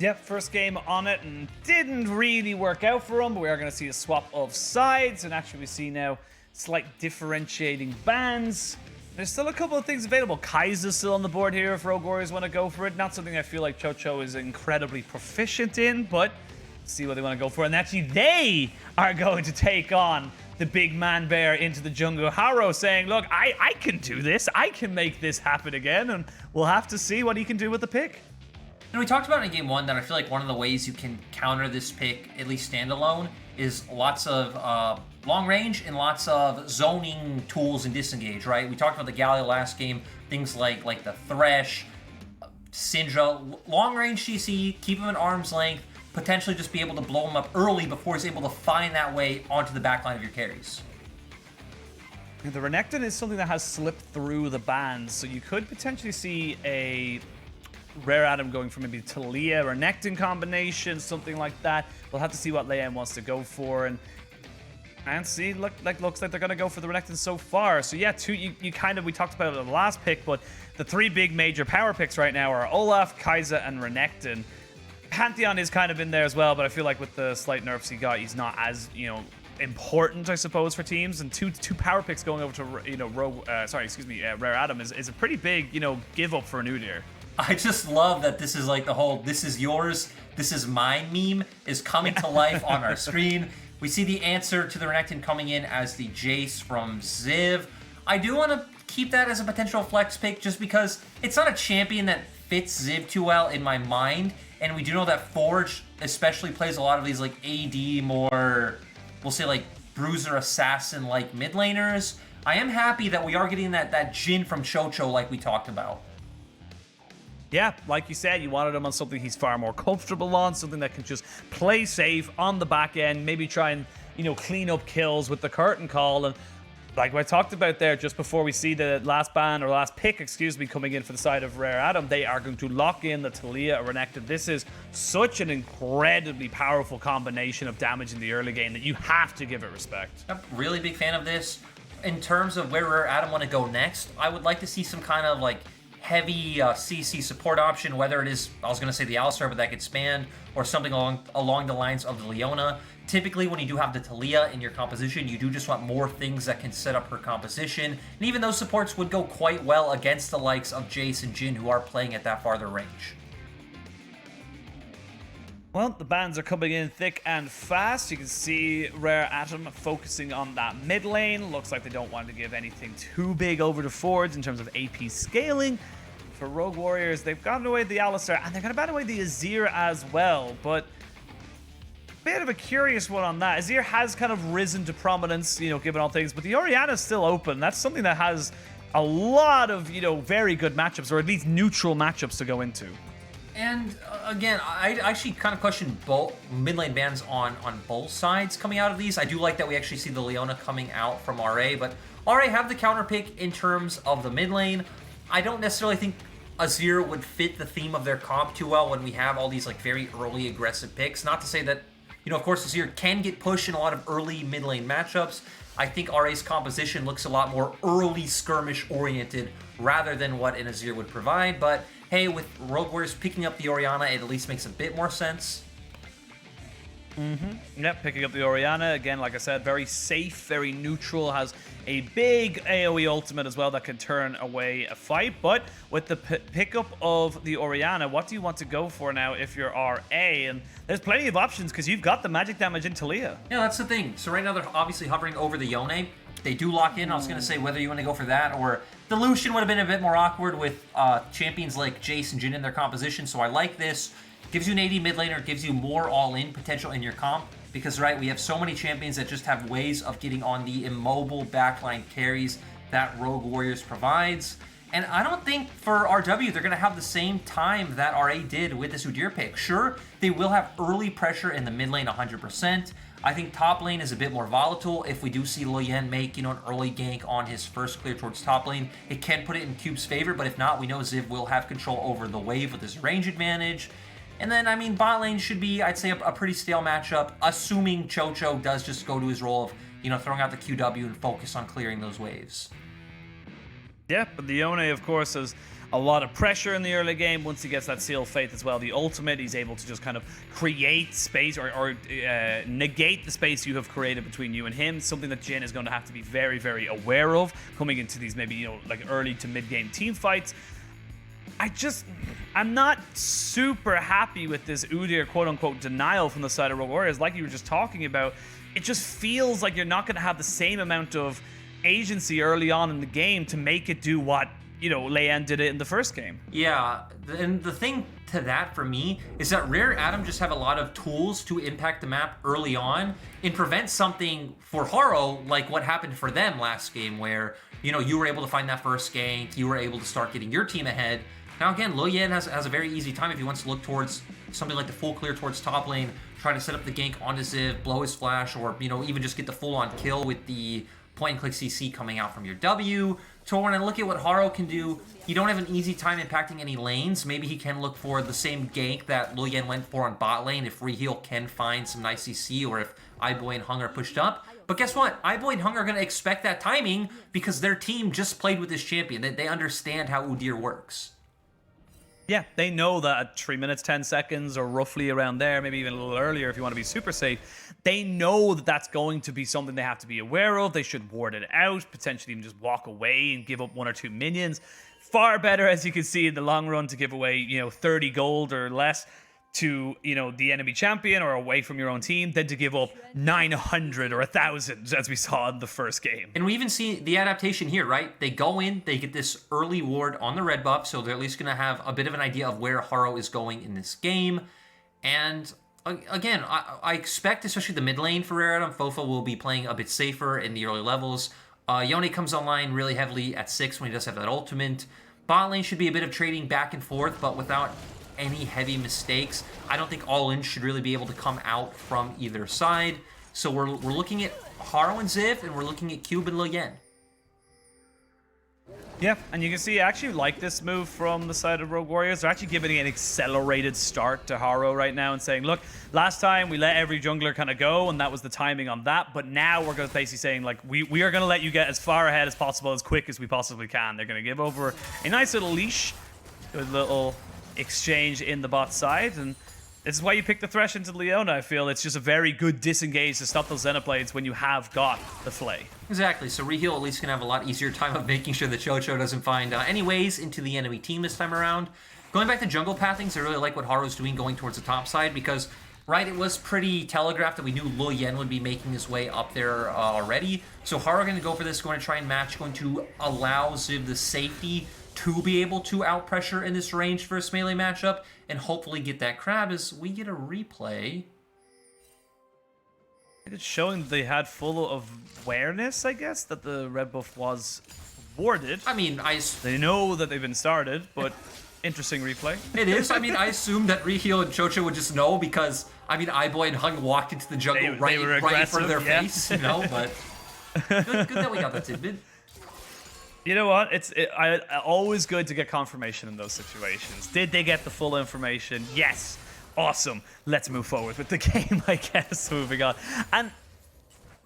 Yep, first game on it and didn't really work out for him, but we are going to see a swap of sides, and actually we see now slight differentiating bans. There's still a couple of things available. Kai'Sa's still on the board here if Rogue Warriors want to go for it. Not something I feel like Qiuqiu is incredibly proficient in, but see what they want to go for. And actually they are going to take on the big man bear into the jungle. Haro saying, look, I can do this. I can make this happen again, and we'll have to see what he can do with the pick. And we talked about in game one that I feel like one of the ways you can counter this pick, at least standalone, is lots of long range and lots of zoning tools and disengage, right? We talked about the Galio last game, things like the Thresh, Syndra, long range CC, keep him at arm's length, potentially just be able to blow him up early before he's able to find that way onto the backline of your carries. The Renekton is something that has slipped through the bans, so you could potentially see a Rare Adam going for maybe Taliyah or Renekton combination, something like that. We'll have to see what Leyan wants to go for, and see, looks like they're going to go for the Renekton so far. So yeah, we talked about it in the last pick, but the three big major power picks right now are Olaf, Kai'Sa, and Renekton. Pantheon is kind of in there as well, but I feel like with the slight nerfs he got, he's not as, important, I suppose, for teams. And two power picks going over to, Rare Adam is a pretty big, give up for Udyr. I just love that this is like the whole "this is yours, this is mine" meme is coming to life on our screen. We see the answer to the Renekton coming in as the Jace from Ziv. I do want to keep that as a potential flex pick just because it's not a champion that fits Ziv too well in my mind. And we do know that Forge especially plays a lot of these like AD, more, we'll say like bruiser assassin like mid laners. I am happy that we are getting that Jhin from Qiuqiu like we talked about. Yeah, like you said, you wanted him on something he's far more comfortable on, something that can just play safe on the back end, maybe try and, clean up kills with the curtain call. And like I talked about there, just before we see the last ban, or last pick, coming in for the side of Rare Adam, they are going to lock in the Taliyah or Renekton. This is such an incredibly powerful combination of damage in the early game that you have to give it respect. I'm really big fan of this. In terms of where Rare Adam want to go next, I would like to see some kind of like heavy CC support option, whether it is, I was going to say the Alistar, but that could span, or something along the lines of the Leona. Typically, when you do have the Taliyah in your composition, you do just want more things that can set up her composition, and even those supports would go quite well against the likes of Jace and Jhin, who are playing at that farther range. Well, the bans are coming in thick and fast. You can see Rare Atom focusing on that mid lane. Looks like they don't want to give anything too big over to Forge in terms of AP scaling. For Rogue Warriors, they've gotten away the Alistar, and they're going to ban away the Azir as well. But a bit of a curious one on that. Azir has kind of risen to prominence, given all things, but the Orianna's still open. That's something that has a lot of, very good matchups, or at least neutral matchups to go into. And again, I actually kind of question both mid lane bans on both sides coming out of these. I do like that we actually see the Leona coming out from RA, but RA have the counter pick in terms of the mid lane. I don't necessarily think Azir would fit the theme of their comp too well when we have all these like very early aggressive picks. Not to say that, of course Azir can get pushed in a lot of early mid lane matchups. I think RA's composition looks a lot more early skirmish oriented rather than what an Azir would provide, but hey, with Rogue Warriors picking up the Orianna, it at least makes a bit more sense. Yep, picking up the Orianna. Again, like I said, very safe, very neutral. Has a big AoE ultimate as well that can turn away a fight. But with the pickup of the Orianna, what do you want to go for now if you're RA? And there's plenty of options because you've got the magic damage in Taliyah. Yeah, that's the thing. So right now they're obviously hovering over the Yone. They do lock in. I was going to say whether you want to go for that or the Lucian would have been a bit more awkward with champions like Jace and Jhin in their composition. So I like this. Gives you an AD mid laner, gives you more all-in potential in your comp. Because, right, we have so many champions that just have ways of getting on the immobile backline carries that Rogue Warriors provides. And I don't think for RW they're going to have the same time that RA did with this Udyr pick. Sure, they will have early pressure in the mid lane 100%. I think top lane is a bit more volatile. If we do see Leyan make, an early gank on his first clear towards top lane, it can put it in Cube's favor. But if not, we know Ziv will have control over the wave with his range advantage. And then, bot lane should be, I'd say, a pretty stale matchup, assuming Qiuqiu does just go to his role of, throwing out the QW and focus on clearing those waves. Yeah, but the Yone, of course, has a lot of pressure in the early game. Once he gets that Seal of Faith as well, the ultimate, he's able to just kind of create space or negate the space you have created between you and him. Something that Jhin is going to have to be very, very aware of coming into these maybe, you know, like early to mid-game team fights. I'm not super happy with this Udyr quote-unquote denial from the side of Rogue Warriors. Like you were just talking about, it just feels like you're not going to have the same amount of agency early on in the game to make it do what, you know, Leyan did it in the first game. Yeah, and the thing to that for me is that Rare Adam just have a lot of tools to impact the map early on and prevent something for Haro like what happened for them last game where, you know, you were able to find that first gank, you were able to start getting your team ahead. Now again, Leyan has a very easy time if he wants to look towards something like the full clear towards top lane, try to set up the gank onto Ziv, blow his flash, or, you know, even just get the full-on kill with the point-and-click CC coming out from your W. So when I look at what Haro can do, you don't have an easy time impacting any lanes. Maybe he can look for the same gank that Leyan went for on bot lane if Reheal can find some nice CC or if Iboy and Hung are pushed up. But guess what? Iboy and Hung are going to expect that timing because their team just played with this champion. They understand how Udyr works. Yeah, they know that at 3 minutes, 10 seconds, or roughly around there, maybe even a little earlier if you want to be super safe, they know that that's going to be something they have to be aware of. They should ward it out, potentially even just walk away and give up 1 or 2 minions. Far better, as you can see, in the long run to give away, you know, 30 gold or less to, you know, the enemy champion or away from your own team than to give up 900 or 1,000 as we saw in the first game. And we even see the adaptation here, right? They go in, they get this early ward on the red buff, so they're at least going to have a bit of an idea of where Haro is going in this game. And again, I expect, especially the mid lane for Rare Adam, Fofo will be playing a bit safer in the early levels. Yone comes online really heavily at 6 when he does have that ultimate. Bot lane should be a bit of trading back and forth, but without any heavy mistakes. I don't think all in should really be able to come out from either side. So we're looking at Haro and Ziv, and we're looking at Cube and Leyan. Yeah, and you can see I actually like this move from the side of Rogue Warriors. They're actually giving an accelerated start to Haro right now and saying, look, last time we let every jungler kind of go, and that was the timing on that, but now we're basically saying, like, we are going to let you get as far ahead as possible, as quick as we possibly can. They're going to give over a nice little leash, a little exchange in the bot side, and this is why you pick the Thresh into Leona. I feel it's just a very good disengage to stop those Xenoblades when you have got the Flay. Exactly, so Reheal at least can have a lot easier time of making sure that Qiuqiu doesn't find any ways into the enemy team this time around. Going back to jungle pathings, I really like what Haro's doing going towards the top side because, right, it was pretty telegraphed that we knew Leyan would be making his way up there already. So Haro going to go for this, going to try and match, going to allow Ziv the safety to be able to out-pressure in this range for a melee matchup and hopefully get that crab as we get a replay. It's showing they had full awareness, I guess, that the red buff was warded. I mean, they know that they've been started, but interesting replay. It is. I mean, I assume that Reheal and Qiuqiu would just know because, I mean, Iboy and Hung walked into the jungle right in front of their face, you know, but good that we got that tidbit. You know what? It's always good to get confirmation in those situations. Did they get the full information? Yes. Awesome. Let's move forward with the game, I guess. Moving on. And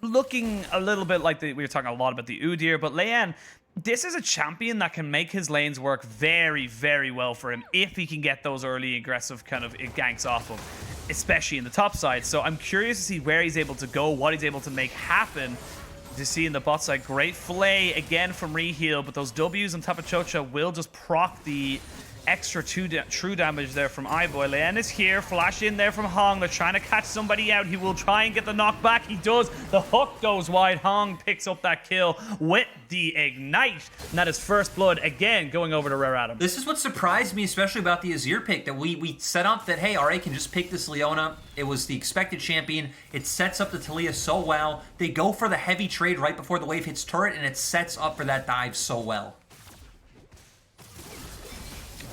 looking a little bit like we were talking a lot about the Udyr, but Leyan, this is a champion that can make his lanes work very, very well for him if he can get those early aggressive kind of ganks off him, especially in the top side. So I'm curious to see where he's able to go, what he's able to make happen. To see in the bot side, great Flay again from Reheal, but those W's on top of Qiuqiu will just proc the extra true damage there from Iboy. Leyan is here, flash in there from Hong. They're trying to catch somebody out. He will try and get the knockback. He does. The hook goes wide. Hong picks up that kill with the ignite. And that is first blood again going over to Rare Adam. This is what surprised me, especially about the Azir pick, that we set up that, hey, RA can just pick this Leona. It was the expected champion. It sets up the Taliyah so well. They go for the heavy trade right before the wave hits turret, and it sets up for that dive so well.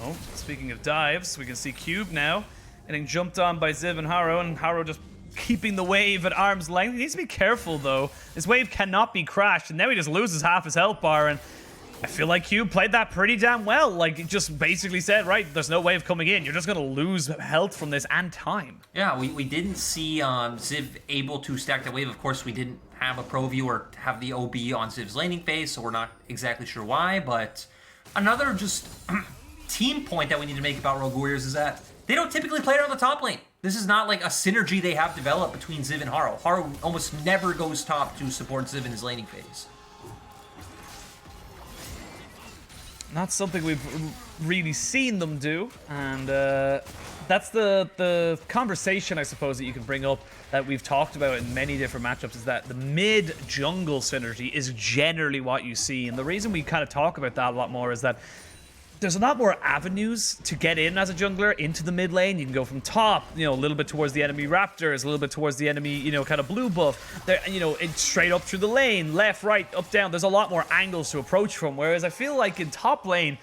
Oh, speaking of dives, we can see Cube now getting jumped on by Ziv and Haro just keeping the wave at arm's length. He needs to be careful, though. This wave cannot be crashed, and now he just loses half his health bar, and I feel like Cube played that pretty damn well. Like, it just basically said, right, there's no wave coming in. You're just going to lose health from this and time. Yeah, we didn't see Ziv able to stack that wave. Of course, we didn't have a pro view or have the OB on Ziv's laning phase, so we're not exactly sure why, but another just team point that we need to make about Rogue Warriors is that they don't typically play it on the top lane. This is not like a synergy they have developed between Ziv and Haro. Haro almost never goes top to support Ziv in his laning phase. Not something we've really seen them do, and that's the conversation, I suppose, that you can bring up that we've talked about in many different matchups, is that the mid-jungle synergy is generally what you see, and the reason we kind of talk about that a lot more is that there's a lot more avenues to get in as a jungler into the mid lane. You can go from top, you know, a little bit towards the enemy raptors, a little bit towards the enemy, you know, kind of blue buff. There, you know, straight up through the lane, left, right, up, down. There's a lot more angles to approach from. Whereas I feel like in top lane,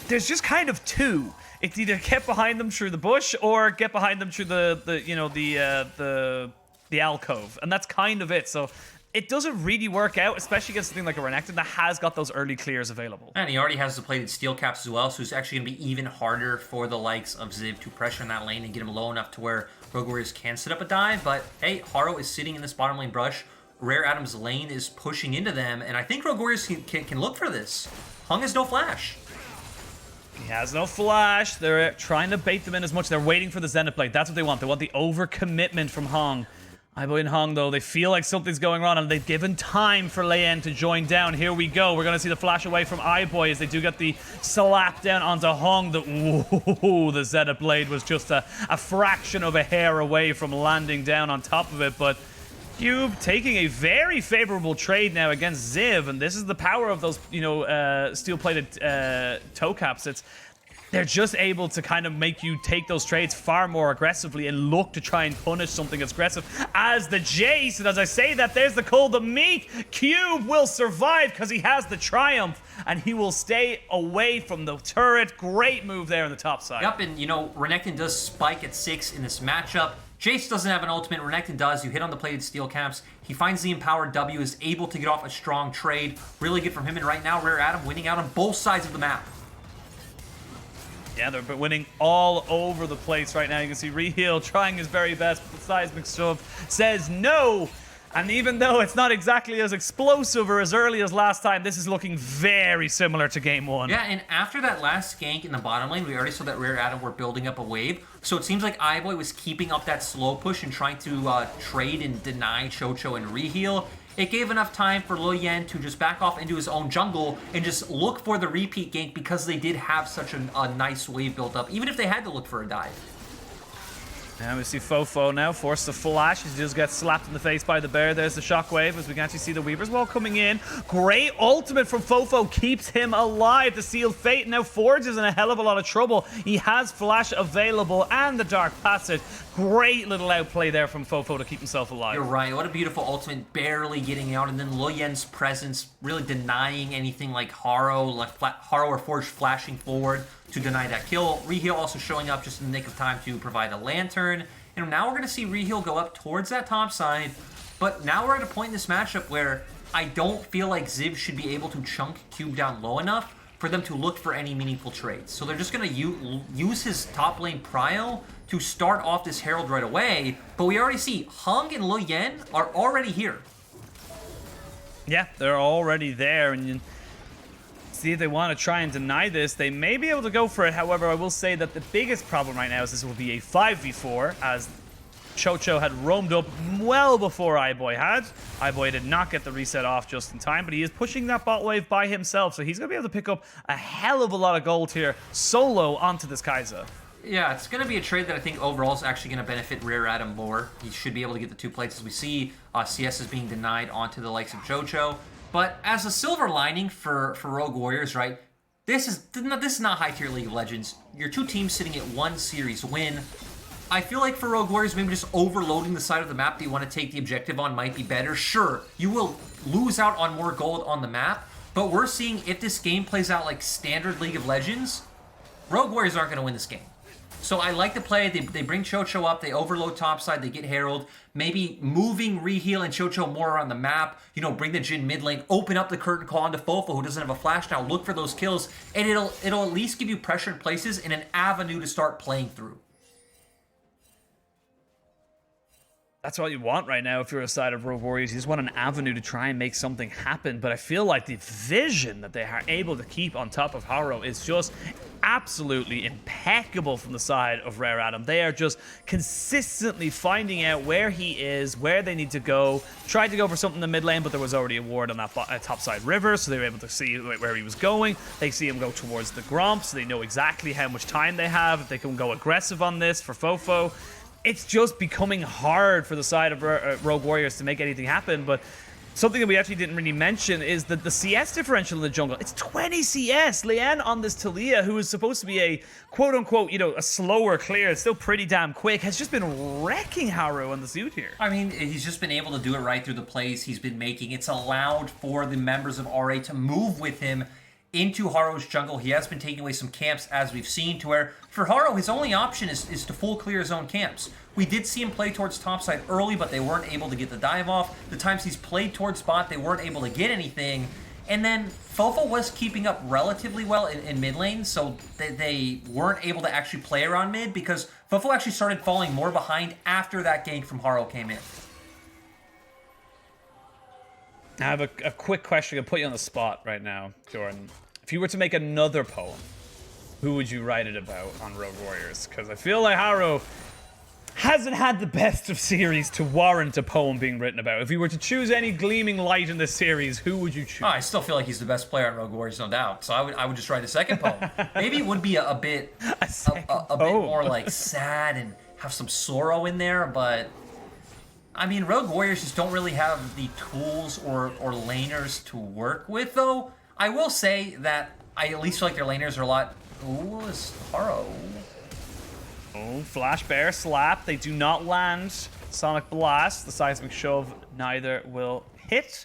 there's just kind of two. It's either get behind them through the bush or get behind them through the alcove, and that's kind of it. So it doesn't really work out, especially against something like a Renekton that has got those early clears available. And he already has the plated steel caps as well, so it's actually going to be even harder for the likes of Ziv to pressure in that lane and get him low enough to where Rogue Warriors can set up a dive. But hey, Haro is sitting in this bottom lane brush. Rare Adam's lane is pushing into them, and I think Rogue Warriors can look for this. Hung has no flash. He has no flash. They're trying to bait them in as much. They're waiting for the Zenith Blade. That's what they want. They want the overcommitment from Hong. Iboy and Hong, though, they feel like something's going wrong, and they've given time for Leyan to join down. Here we go. We're going to see the flash away from Iboy as they do get the slap down onto Hong. The Zeta Blade was just a fraction of a hair away from landing down on top of it, but Cube taking a very favorable trade now against Ziv, and this is the power of those, you know, steel-plated toe caps. They're just able to kind of make you take those trades far more aggressively and look to try and punish something that's aggressive. As the Jace, and as I say that, there's the Cold the Meat. Cube will survive because he has the Triumph, and he will stay away from the turret. Great move there on the top side. Yep, and you know, Renekton does spike at 6 in this matchup. Jace doesn't have an ultimate, Renekton does. You hit on the plated steel caps. He finds the empowered W, is able to get off a strong trade. Really good from him, and right now, Rare Adam winning out on both sides of the map. Yeah, they're winning all over the place right now. You can see Reheal trying his very best, but the seismic shove says no. And even though it's not exactly as explosive or as early as last time, this is looking very similar to game one. Yeah, and after that last gank in the bottom lane, we already saw that Rare Adam were building up a wave. So it seems like Iboy was keeping up that slow push and trying to trade and deny Qiuqiu and Reheal. It gave enough time for Leyan to just back off into his own jungle and just look for the repeat gank because they did have such a nice wave built up, even if they had to look for a dive. Now we see Fofo now forced to flash. He just gets slapped in the face by the bear. There's the shockwave as we can actually see the Weaver's Wall coming in. Great ultimate from Fofo keeps him alive. The Sealed Fate now Forge is in a hell of a lot of trouble. He has flash available and the Dark Passage. Great little outplay there from Fofo to keep himself alive. You're right. What a beautiful ultimate, barely getting out, and then Leyan's presence really denying anything like Haro or Forge flashing forward to deny that kill. Reheal also showing up just in the nick of time to provide a lantern. And now we're going to see Reheal go up towards that top side. But now we're at a point in this matchup where I don't feel like Ziv should be able to chunk Cube down low enough for them to look for any meaningful trades. So they're just going to use his top lane prio to start off this Herald right away. But we already see Hung and Leyan are already here. Yeah, they're already there, and you see if they want to try and deny this. They may be able to go for it. However, I will say that the biggest problem right now is this will be a 5v4, as Qiuqiu had roamed up well before Iboy had. Iboy did not get the reset off just in time, but he is pushing that bot wave by himself, so he's going to be able to pick up a hell of a lot of gold here solo onto this Kai'Sa. Yeah, it's going to be a trade that I think overall is actually going to benefit Rare Adam more. He should be able to get the 2 plates as we see CS is being denied onto the likes of Qiuqiu. But as a silver lining for Rogue Warriors, right, this is not high-tier League of Legends. Your 2 teams sitting at 1 series win. I feel like for Rogue Warriors, maybe just overloading the side of the map that you want to take the objective on might be better. Sure, you will lose out on more gold on the map, but we're seeing if this game plays out like standard League of Legends, Rogue Warriors aren't going to win this game. So I like the play. They bring Qiuqiu up, they overload topside, they get Herald, maybe moving Reheal and Qiuqiu more around the map, you know, bring the Jhin mid lane, open up the curtain call onto Fofo, who doesn't have a flash now, look for those kills, and it'll at least give you pressure in places and an avenue to start playing through. That's what you want right now if you're a side of Rogue Warriors. You just want an avenue to try and make something happen. But I feel like the vision that they are able to keep on top of Haro is just absolutely impeccable from the side of Rare Adam. They are just consistently finding out where he is, where they need to go. Tried to go for something in the mid lane, but there was already a ward on that top side river, so they were able to see where he was going. They see him go towards the Gromp, so they know exactly how much time they have. If they can go aggressive on this for Fofo. It's just becoming hard for the side of Rogue Warriors to make anything happen, but something that we actually didn't really mention is that the CS differential in the jungle, it's 20 CS. Leyan on this Taliyah, who is supposed to be a quote-unquote, a slower clear, it's still pretty damn quick, has just been wrecking Haro on the suit here. I mean, he's just been able to do it right through the plays he's been making. It's allowed for the members of RA to move with him into Haro's jungle. He has been taking away some camps, as we've seen, to where for Haro, his only option is to full clear his own camps. We did see him play towards topside early, but they weren't able to get the dive off. The times he's played towards bot, they weren't able to get anything. And then Fofo was keeping up relatively well in mid lane, so they weren't able to actually play around mid because Fofo actually started falling more behind after that gank from Haro came in. I have a quick question. I'm going to put you on the spot right now, Jordan. If you were to make another poem, who would you write it about on Rogue Warriors? Because I feel like Haro hasn't had the best of series to warrant a poem being written about. If you were to choose any gleaming light in this series, who would you choose? Oh, I still feel like he's the best player on Rogue Warriors, no doubt. So I would just write a second poem. Maybe it would be a bit more like sad and have some sorrow in there, but I mean, Rogue Warriors just don't really have the tools or laners to work with, though. I will say that I at least feel like their laners are a lot... Ooh, is Haro? Oh, Flash Bear Slap. They do not land. Sonic Blast. The Seismic Shove neither will hit.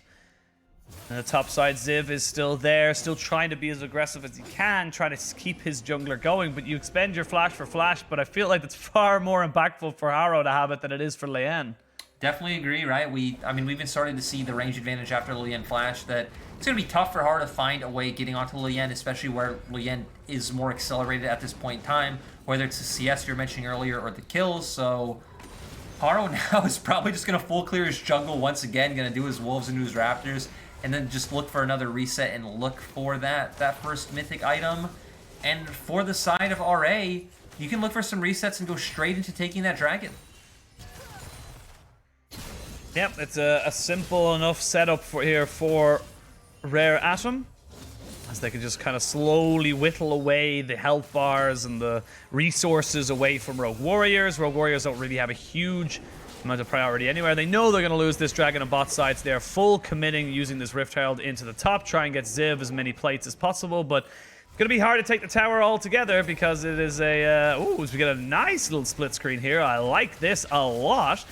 And the top side Ziv is still there, still trying to be as aggressive as he can, trying to keep his jungler going, but you expend your flash for flash, but I feel like it's far more impactful for Haro to have it than it is for Leyan. Definitely agree, right? We've been starting to see the range advantage after Leyan flash that it's going to be tough for Haro to find a way getting onto Leyan, especially where Leyan is more accelerated at this point in time, whether it's the CS you're mentioning earlier or the kills. So Haro now is probably just going to full clear his jungle once again, going to do his Wolves and do his Raptors, and then just look for another reset and look for that first mythic item. And for the side of RA, you can look for some resets and go straight into taking that dragon. Yep, it's a simple enough setup for Rare Atom, as they can just kind of slowly whittle away the health bars and the resources away from Rogue Warriors. Rogue Warriors don't really have a huge amount of priority anywhere. They know they're going to lose this dragon on bot sides. They're full committing using this Rift Herald into the top, try and get Ziv as many plates as possible, but it's going to be hard to take the tower altogether because it is a... we get a nice little split screen here. I like this a lot.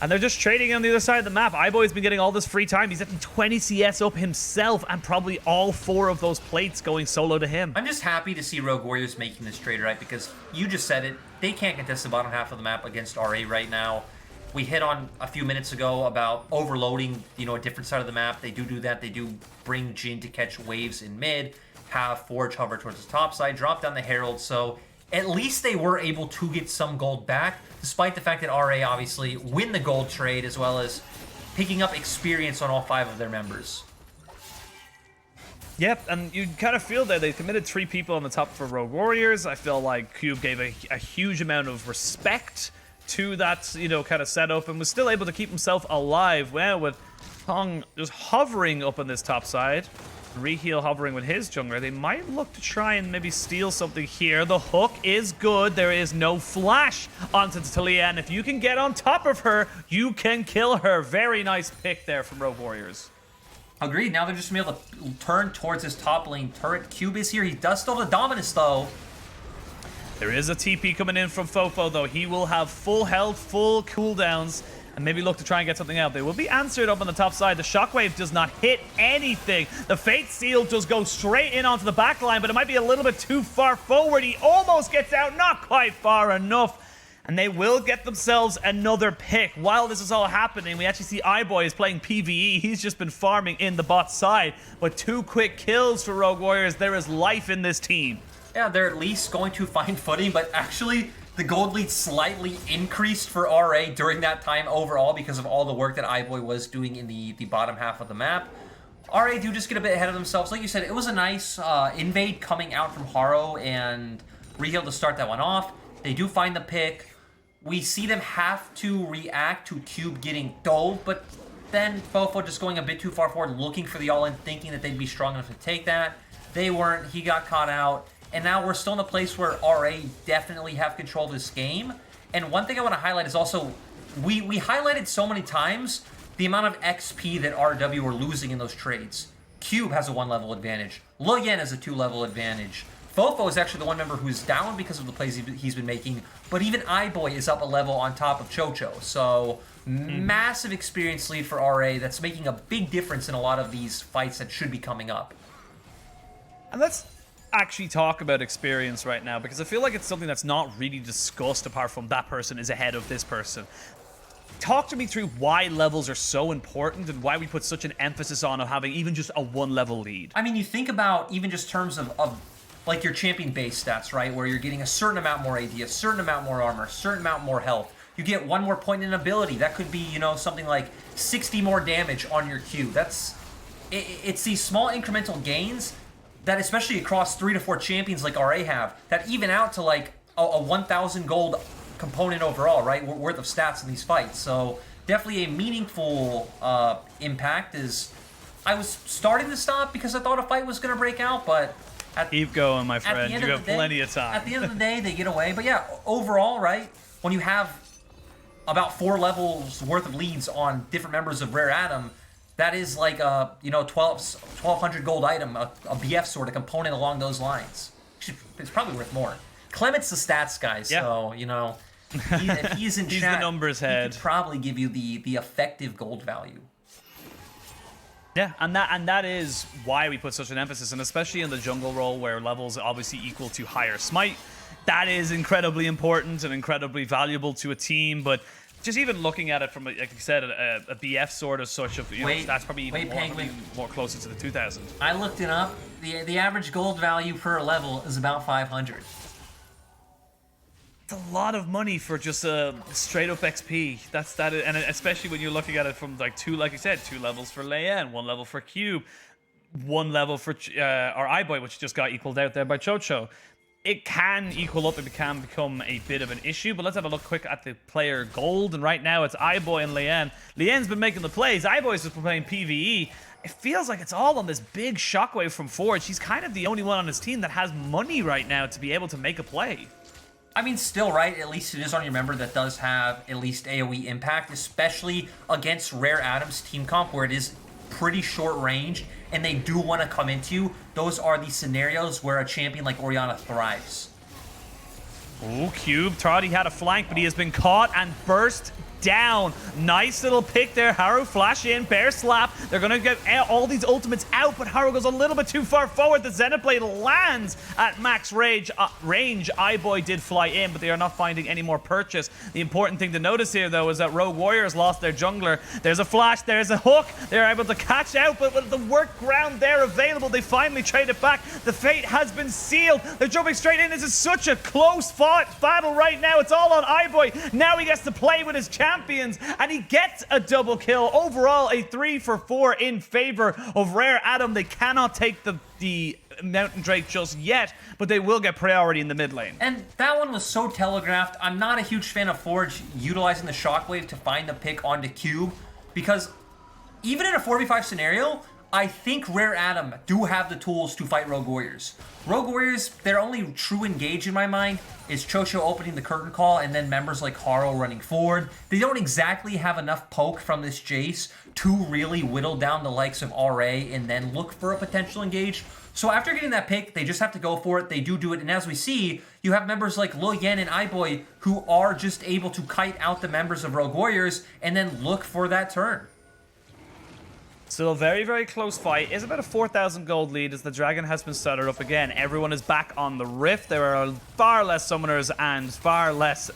And they're just trading on the other side of the map. Iboy's been getting all this free time. He's getting 20 CS up himself, and probably all 4 of those plates going solo to him. I'm just happy to see Rogue Warriors making this trade, right? Because you just said it. They can't contest the bottom half of the map against RA right now. We hit on a few minutes ago about overloading, a different side of the map. They do that. They do bring Jhin to catch waves in mid, have Forge hover towards the top side, drop down the Herald. So at least they were able to get some gold back, despite the fact that RA obviously win the gold trade, as well as picking up experience on all 5 of their members. Yep, and you kind of feel that they committed 3 people on the top for Rogue Warriors. I feel like Qiuqiu gave a huge amount of respect to that, kind of setup, and was still able to keep himself alive. Well, with Hong just hovering up on this top side, Reheal hovering with his jungler, they might look to try and maybe steal something here. The hook is good. There is no flash onto Taliyah, and if you can get on top of her, you can kill her. Very nice pick there from Rogue Warriors. Agreed. Now they're just going to be able to turn towards his top lane turret. Cube is here. He does still have the Dominus, though. There is a TP coming in from Fofo, though. He will have full health, full cooldowns, and maybe look to try and get something out. They will be answered up on the top side. The Shockwave does not hit anything. The Fate Seal does go straight in onto the back line, but it might be a little bit too far forward. He almost gets out, not quite far enough. And they will get themselves another pick. While this is all happening, we actually see Iboy is playing PvE. He's just been farming in the bot side. But 2 quick kills for Rogue Warriors. There is life in this team. Yeah, they're at least going to find footing, but actually, the gold lead slightly increased for RA during that time overall because of all the work that Iboy was doing in the bottom half of the map. RA do just get a bit ahead of themselves. Like you said, it was a nice invade coming out from Haro and Reheal to start that one off. They do find the pick. We see them have to react to Cube getting dove, but then Fofo just going a bit too far forward, looking for the all-in, thinking that they'd be strong enough to take that. They weren't. He got caught out. And now we're still in a place where RA definitely have control of this game. And one thing I want to highlight is also, we highlighted so many times the amount of XP that RW were losing in those trades. Cube has a 1-level advantage. Leyan has a 2-level advantage. Fofo is actually the one member who's down because of the plays he's been making, but even Iboy is up a level on top of Qiuqiu. So, massive experience lead for RA that's making a big difference in a lot of these fights that should be coming up. And let's actually talk about experience right now, because I feel like it's something that's not really discussed apart from that person is ahead of this person. Talk to me through why levels are so important and why we put such an emphasis on having even just a 1-level lead. I mean, you think about even just terms of like your champion base stats, right? Where you're getting a certain amount more AD, a certain amount more armor, a certain amount more health. You get 1 more point in ability. That could be, you know, something like 60 more damage on your Q. It's these small incremental gains that, especially across 3 to 4 champions like RA have, that even out to like a 1,000 gold component overall, right? Worth of stats in these fights. So definitely a meaningful impact. I was starting to stop because I thought a fight was going to break out, but keep going, my friend. You have plenty of time. At the end of the day, they get away. But yeah, overall, right? When you have about 4 levels worth of leads on different members of Rare Atom, that is like a 1,200 gold item, a BF sort of component along those lines. It's probably worth more. Clement's the stats guy, so if he's in he's chat, the numbers head. He could probably give you the effective gold value. Yeah, and that is why we put such an emphasis, and especially in the jungle role where levels obviously equal to higher smite. That is incredibly important and incredibly valuable to a team, but just even looking at it from, like you said, a BF sort of such of, that's probably even more closer to the 2,000. I looked it up. The average gold value per level is about 500. It's a lot of money for just a straight up XP. And especially when you're looking at it from like like you said, 2 levels for Leyan, 1 level for Cube, 1 level for our Iboy, which just got equaled out there by Qiuqiu. It can equal up, it can become a bit of an issue, but let's have a look quick at the player gold, and right now it's Iboy and Leyan. Leyan's been making the plays, Iboy's just been playing PvE. It feels like it's all on this big shockwave from Forge. He's kind of the only one on his team that has money right now to be able to make a play. I mean, still, right? At least it is on your member that does have at least AoE impact, especially against Rare Atom's team comp, where it is pretty short range, and they do want to come into you. Those are the scenarios where a champion like Orianna thrives. Ooh, Cube thought he had a flank, but he has been caught and burst down. Nice little pick there. Haro flash in, bear slap. They're going to get all these ultimates out, but Haro goes a little bit too far forward. The Zenith Blade lands at max range. Iboy did fly in, but they are not finding any more purchase. The important thing to notice here, though, is that Rogue Warriors lost their jungler. There's a flash, there's a hook. They're able to catch out, but with the workground there available, they finally trade it back. The fate has been sealed. They're jumping straight in. This is such a close fought battle right now. It's all on Iboy. Now he gets to play with his champions, and he gets a double kill. Overall, a 3 for 4 in favor of Rare Atom. They cannot take the Mountain Drake just yet, but they will get priority in the mid lane. And that one was so telegraphed. I'm not a huge fan of Forge utilizing the shockwave to find the pick onto Cube, because even in a 4v5 scenario, I think Rare Atom do have the tools to fight Rogue Warriors. Rogue Warriors, their only true engage in my mind is Qiuqiu opening the curtain call and then members like Haro running forward. They don't exactly have enough poke from this Jace to really whittle down the likes of RA and then look for a potential engage. So after getting that pick, they just have to go for it. They do it. And as we see, you have members like Leyan and Iboy who are just able to kite out the members of Rogue Warriors and then look for that turn. Still a very, very close fight. It's about a 4,000 gold lead as the dragon has been started up again. Everyone is back on the rift. There are far less summoners and far less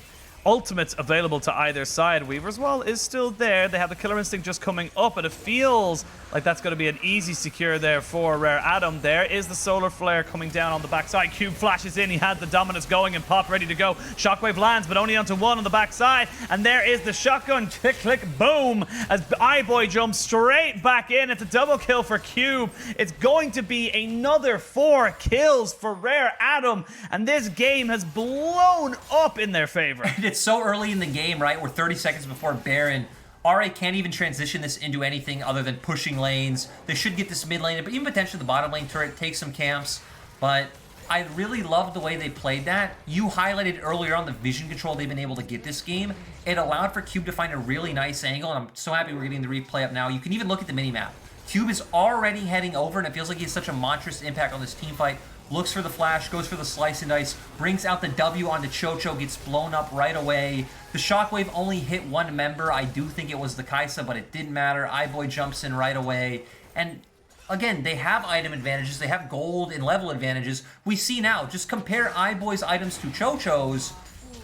ultimates available to either side. Weaver's Wall is still there. They have the Killer Instinct just coming up, and it feels like that's going to be an easy secure there for Rare Adam. There is the Solar Flare coming down on the backside. Cube flashes in. He had the Dominance going and Pop ready to go. Shockwave lands, but only onto one on the backside. And there is the shotgun. Click, click, boom. As Iboy jumps straight back in. It's a double kill for Cube. It's going to be another 4 kills for Rare Adam. And this game has blown up in their favor. It's so early in the game, right? We're 30 seconds before Baron. RA can't even transition this into anything other than pushing lanes. They should get this mid lane, but even potentially the bottom lane turret, take some camps. But I really love the way they played that. You highlighted earlier on the vision control they've been able to get this game. It allowed for Cube to find a really nice angle, and I'm so happy we're getting the replay up now. You can even look at the minimap. Cube is already heading over, and it feels like he has such a monstrous impact on this team fight. Looks for the flash, goes for the slice and dice, brings out the W onto Qiuqiu, gets blown up right away. The shockwave only hit one member. I do think it was the Kaisa, but it didn't matter. Iboy jumps in right away. And again, they have item advantages. They have gold and level advantages. We see now, just compare Iboy's items to Qiuqiu's.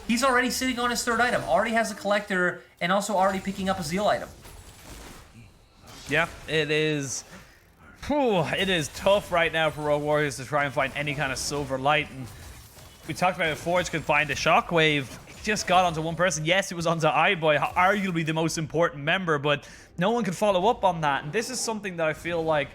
He's already sitting on his 3rd item, already has a collector, and also already picking up a Zeal item. Yeah, it is. It is tough right now for Rogue Warriors to try and find any kind of silver light. And we talked about it before, Forge could find a shockwave. He just got onto one person. Yes, it was onto Iboy, arguably the most important member, but no one could follow up on that. And this is something that I feel like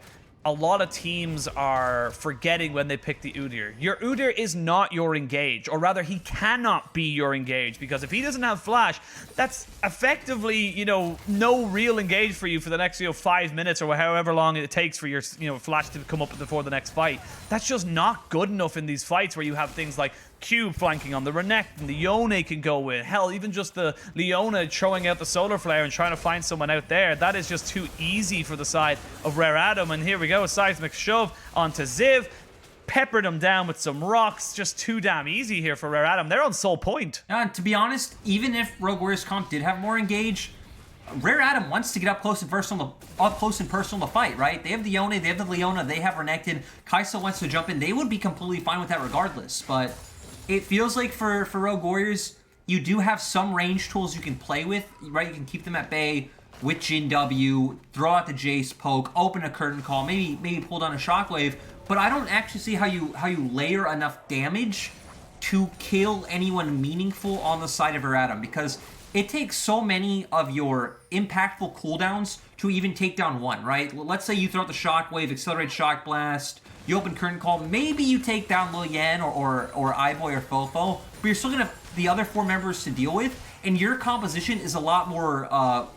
a lot of teams are forgetting when they pick the Udyr. Your Udyr is not your engage, or rather he cannot be your engage, because if he doesn't have flash, that's effectively, you know, no real engage for you for the next, 5 minutes or however long it takes for your, flash to come up before the next fight. That's just not good enough in these fights where you have things like Cube flanking on the Renekton, and the Yone can go in. Hell, even just the Leona throwing out the Solar Flare and trying to find someone out there. That is just too easy for the side of Rare Adam. And here we go, a seismic shove onto Ziv. Peppered him down with some rocks. Just too damn easy here for Rare Adam. They're on soul point. To be honest, even if Rogue Warriors comp did have more engage, Rare Adam wants to get up close and personal to fight, right? They have the Yone, they have the Leona, they have Renekton. Kaisa wants to jump in. They would be completely fine with that regardless, but it feels like for Rogue Warriors, you do have some range tools you can play with, right? You can keep them at bay with Jin W, throw out the Jace poke, open a curtain call, maybe pull down a shockwave, but I don't actually see how you layer enough damage to kill anyone meaningful on the side of Rare Adam, because it takes so many of your impactful cooldowns to even take down one, right? Let's say you throw out the shockwave, accelerate shock blast, you open curtain call, maybe you take down Leyan or Iboy or Fofo, but you're still gonna have the other 4 members to deal with, and your composition is a lot more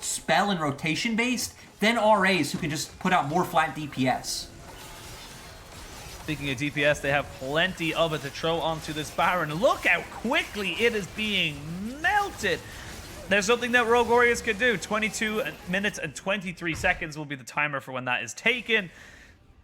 spell and rotation based than RAs who can just put out more flat DPS. Speaking of DPS, they have plenty of it to throw onto this Baron. Look how quickly it is being melted. There's something that Rogue Warriors could do. 22 minutes and 23 seconds will be the timer for when that is taken.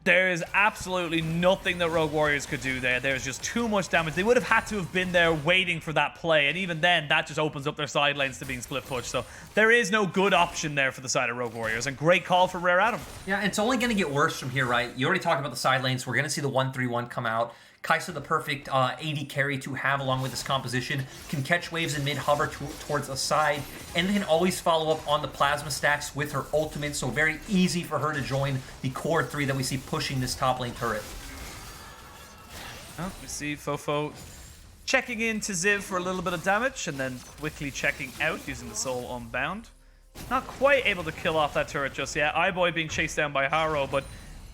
There is absolutely nothing that Rogue Warriors could do there. There's just too much damage. They would have had to have been there waiting for that play, and even then, that just opens up their side lanes to being split pushed. So there is no good option there for the side of Rogue Warriors, and great call for Rare Adam. Yeah, it's only going to get worse from here, right? You already talked about the side lanes. We're going to see the 1-3-1 come out. Kaisa, the perfect AD carry to have along with this composition, can catch waves in mid, hover towards a side, and can always follow up on the plasma stacks with her ultimate, so very easy for her to join the core 3 that we see pushing this top lane turret. Oh, we see Fofo checking in to Ziv for a little bit of damage, and then quickly checking out using the Soul Unbound. Not quite able to kill off that turret just yet. Iboy being chased down by Haro, but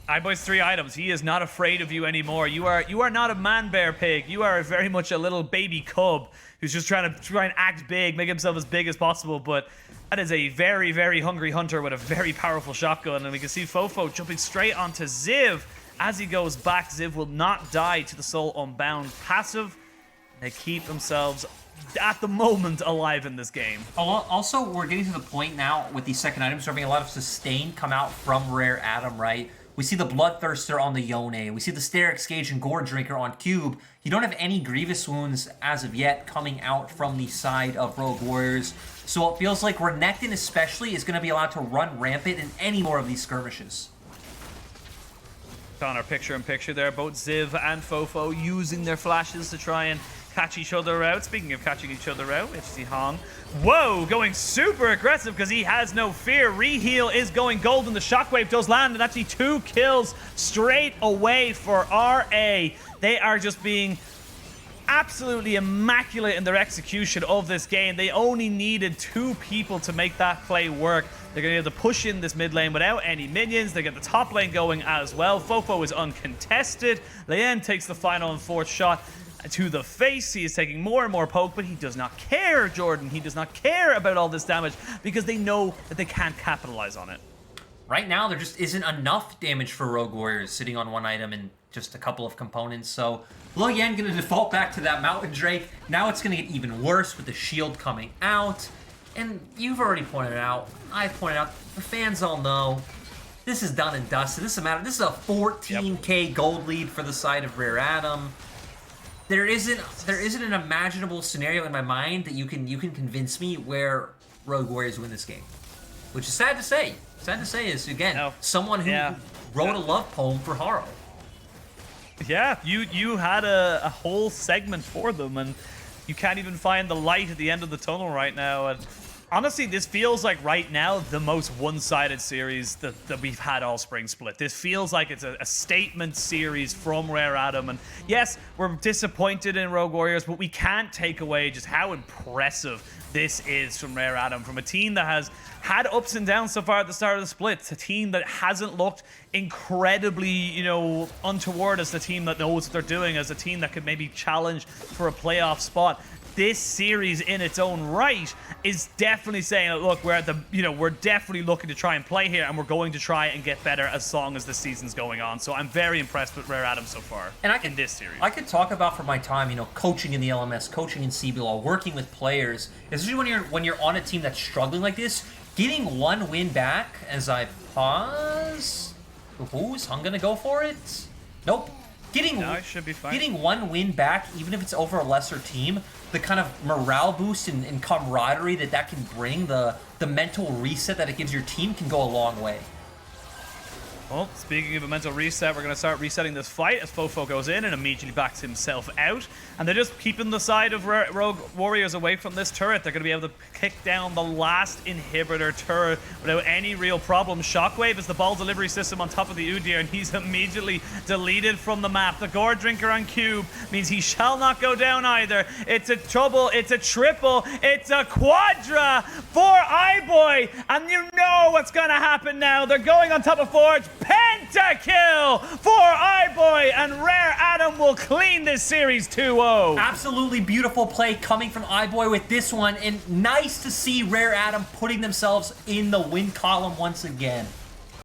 Iboy's 3 items. He is not afraid of you anymore. You are not a man bear pig. You are very much a little baby cub who's just trying and act big, make himself as big as possible. But that is a very, very hungry hunter with a very powerful shotgun. And we can see Fofo jumping straight onto Ziv. As he goes back, Ziv will not die to the Soul Unbound passive. They keep themselves, at the moment, alive in this game. Also, we're getting to the point now with these second items, we're having a lot of sustain come out from Rare Adam, right? We see the Bloodthirster on the Yone. We see the Sterix Gauge and Gore Drinker on Cube. You don't have any Grievous Wounds as of yet coming out from the side of Rogue Warriors. So it feels like Renekton especially is going to be allowed to run rampant in any more of these skirmishes. On our picture-in-picture there, both Ziv and Fofo using their flashes to try and catch each other out. Speaking of catching each other out, it's the Hong. Whoa, going super aggressive because he has no fear. Reheal is going golden. The shockwave does land, and actually 2 kills straight away for RA. They are just being absolutely immaculate in their execution of this game. They only needed 2 people to make that play work. They're going to be able to push in this mid lane without any minions. They get the top lane going as well. Fofo is uncontested. Leyan takes the final and 4th shot to the face. He is taking more and more poke, but he does not care, Jordan. He does not care about all this damage because they know that they can't capitalize on it. Right now, there just isn't enough damage for Rogue Warriors sitting on 1 item and just a couple of components. So Leyan going to default back to that Mountain Drake. Now it's going to get even worse with the shield coming out. And you've already pointed out, I've pointed out, the fans all know, this is done and dusted. This is a 14k gold lead for the side of Rare Adam. There isn't an imaginable scenario in my mind that you can convince me where Rogue Warriors win this game. Which is sad to say. Sad to say is, again, someone who wrote a love poem for Haro. Yeah, you had a whole segment for them, and you can't even find the light at the end of the tunnel right now. And honestly, this feels like right now the most one-sided series that we've had all spring split. This feels like it's a statement series from Rare Adam. And yes, we're disappointed in Rogue Warriors, but we can't take away just how impressive this is from Rare Adam, from a team that has had ups and downs so far at the start of the split. It's a team that hasn't looked incredibly, you know, untoward as the team that knows what they're doing, as a team that could maybe challenge for a playoff spot. This series in its own right is definitely saying, look, we're at the, we're definitely looking to try and play here, and we're going to try and get better as long as the season's going on. So I'm very impressed with Rare Adam so far in this series. I could talk about from my time, coaching in the LMS, coaching in CBLOL, working with players, especially when you're on a team that's struggling like this, getting 1 win back as I pause. Is Hung gonna go for it? Nope. It should be fine. Getting 1 win back, even if it's over a lesser team, the kind of morale boost and camaraderie that can bring, the mental reset that it gives your team can go a long way. Well, speaking of a mental reset, we're going to start resetting this fight as Fofo goes in and immediately backs himself out. And they're just keeping the side of Rogue Warriors away from this turret. They're going to be able to kick down the last inhibitor turret without any real problem. Shockwave is the ball delivery system on top of the Udyr, and he's immediately deleted from the map. The Gore Drinker on Cube means he shall not go down either. It's a double, it's a triple, it's a quadra for Iboy. And you know what's going to happen now. They're going on top of Forge. Pentakill for Iboy, and Rare Adam will clean this series 2-0. Absolutely beautiful play coming from Iboy with this one, and nice to see Rare Adam putting themselves in the win column once again.